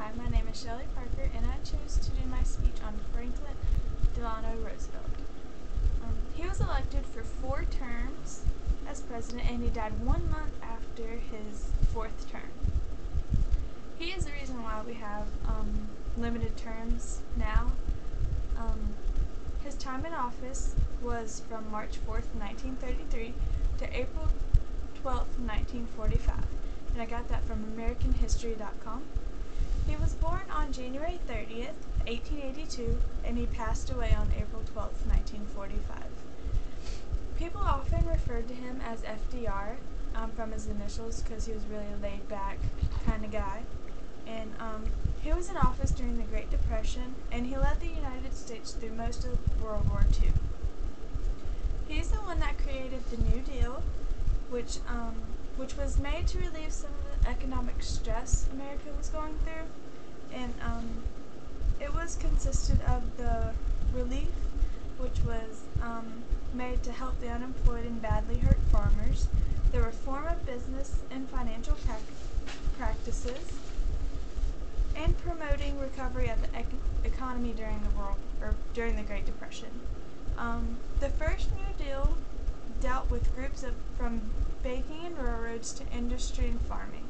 Hi, my name is Shelley Parker, and I chose to do my speech on Franklin Delano Roosevelt. He was elected for 4 terms as president, and he died 1 month after his 4th term. He is the reason why we have limited terms now. His time in office was from March 4th, 1933 to April 12th, 1945, and I got that from AmericanHistory.com. He was born on January 30th, 1882, and he passed away on April 12th, 1945. People often referred to him as FDR from his initials because he was really a laid-back kind of guy. And he was in office during the Great Depression, and he led the United States through most of World War II. He's the one that created the New Deal, which was made to relieve some of the economic stress America was going through, and it was consisted of the relief, which was made to help the unemployed and badly hurt farmers, the reform of business and financial practices, and promoting recovery of the economy during the Great Depression. The first New Deal dealt with groups from banking and railroads to industry and farming.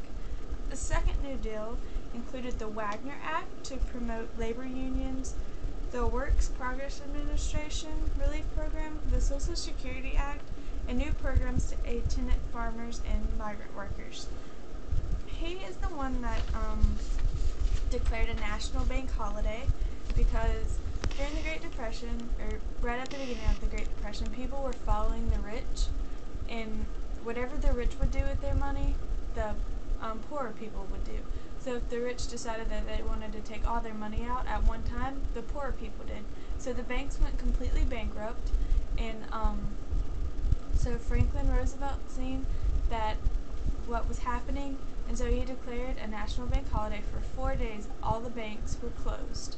The second New Deal included the Wagner Act to promote labor unions, the Works Progress Administration Relief Program, the Social Security Act, and new programs to aid tenant farmers and migrant workers. He is the one that declared a national bank holiday because during the Great Depression, or right at the beginning of the Great Depression, people were following the rich, and whatever the rich would do with their money, the poorer people would do. So if the rich decided that they wanted to take all their money out at one time, the poorer people did. So the banks went completely bankrupt, and so Franklin Roosevelt seen that what was happening, and so he declared a national bank holiday for 4 days. All the banks were closed,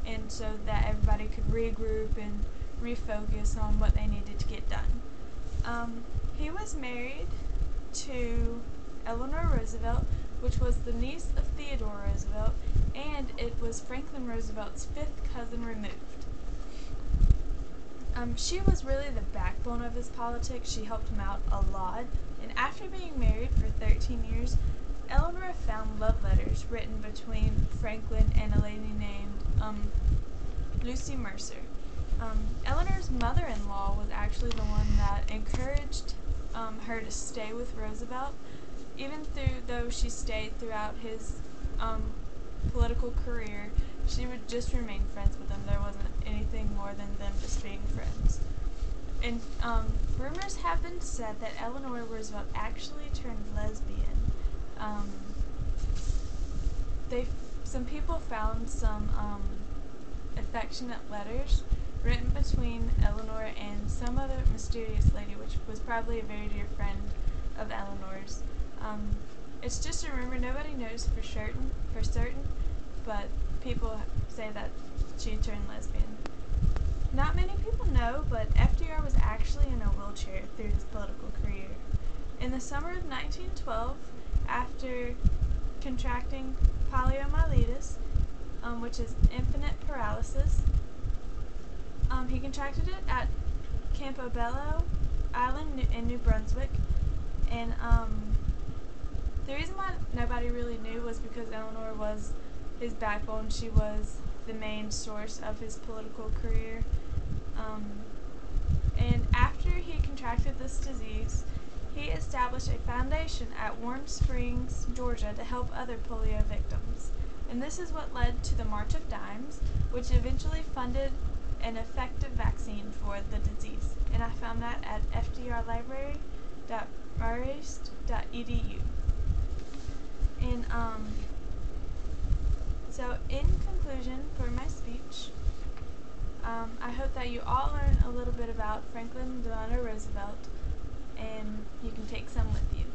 and so that everybody could regroup and refocus on what they needed to get done. He was married to Eleanor Roosevelt, which was the niece of Theodore Roosevelt, and it was Franklin Roosevelt's 5th cousin removed. She was really the backbone of his politics. She helped him out a lot, and after being married for 13 years, Eleanor found love letters written between Franklin and a lady named Lucy Mercer. Eleanor's mother-in-law was actually the one that encouraged her to stay with Roosevelt, even though she stayed throughout his political career. She would just remain friends with him. There wasn't anything more than them just being friends. And rumors have been said that Eleanor Roosevelt actually turned lesbian. Some people found some affectionate letters written between Eleanor and some other mysterious lady, which was probably a very dear friend of Eleanor's. It's just a rumor. Nobody knows for certain, but people say that she turned lesbian. Not many people know, but FDR was actually in a wheelchair through his political career. In the summer of 1912, after contracting poliomyelitis, which is infinite paralysis, he contracted it at Campobello Island in New Brunswick, and the reason why nobody really knew was because Eleanor was his backbone. She was the main source of his political career. And after he contracted this disease, he established a foundation at Warm Springs, Georgia, to help other polio victims. And this is what led to the March of Dimes, which eventually funded an effective vaccine for the disease. And I found that at fdrlibrary.marist.edu. And so in conclusion for my speech, I hope that you all learn a little bit about Franklin Delano Roosevelt, and you can take some with you.